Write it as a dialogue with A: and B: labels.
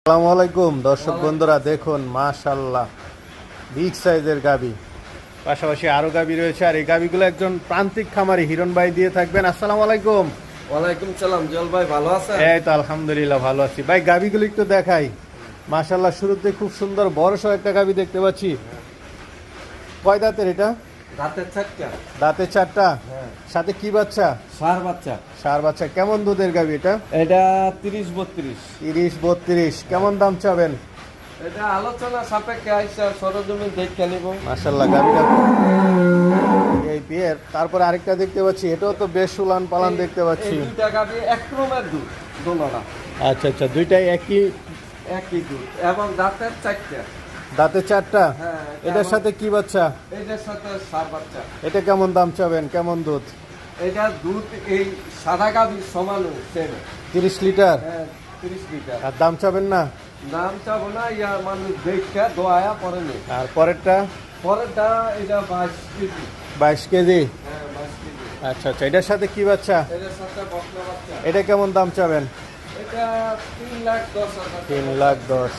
A: আসসালামু আলাইকুম দর্শক বন্ধুরা, দেখুন মাশাআল্লাহ বিগ সাইজের গাবি, পাশাপাশি আরো গাবি রয়েছে। আর এই গাবিগুলো একজন প্রান্তিক খামারি হিরণ ভাই দিয়ে থাকবেন। আসসালামু আলাইকুম।
B: ওয়ালাইকুম সালাম। জল ভাই ভালো আছেন?
A: এই তো আলহামদুলিল্লাহ ভালো আছি ভাই। গাবিগুলো একটু দেখাই। মাশাআল্লাহ শুরুতে খুব সুন্দর বড়সড় একটা গাবি দেখতে পাচ্ছি। কয় দাঁতের এটা?
B: রাতের চারটা।
A: দাঁতে চারটা,
B: হ্যাঁ।
A: সাথে কি বাচ্চা?
B: সার বাচ্চা।
A: সার বাচ্চা। কেমন দুধের গাবি এটা?
B: এটা 30-32।
A: 30-32। কেমন দাম চাবেন?
B: এটা আলোচনা সাপেক্ষে আইসা সরজমিন দেখে নিব।
A: মাশাআল্লাহ গাবিটা এই বিয়ের। তারপরে আরেকটা দেখতে পাচ্ছি, এটাও তো বেশ উলান পালান দেখতে পাচ্ছি।
B: এই দুইটা গাবি এক ক্রমের দুধ দোনোটা।
A: আচ্ছা আচ্ছা, দুইটাই
B: একই দুধ এবং দাঁতের চারটা।
A: দাঁতে চারটা।
B: হ্যাঁ।
A: এটার সাথে কি বাচ্চা?
B: এটার সাথে সার বাচ্চা।
A: এটা কেমন দাম চাবেন? কেমন দুধ?
B: এটা দুধ এই সাদা গাবির সমান সেম।
A: 30 লিটার।
B: হ্যাঁ, 30 লিটার।
A: আর দাম চাবেন না?
B: দাম চাবো না, ইয়া মানুষ দেখে দোয়া পরে নেই।
A: আর পরেরটা?
B: পরেরটা এটা 22 কেজি।
A: 22 কেজি।
B: হ্যাঁ, 22 কেজি।
A: আচ্ছা আচ্ছা, এটার সাথে কি বাচ্চা?
B: এটার সাথে বকনা বাচ্চা।
A: এটা কেমন দাম চাবেন?
B: এটা 3,10,000 টাকা।
A: 3,10,000।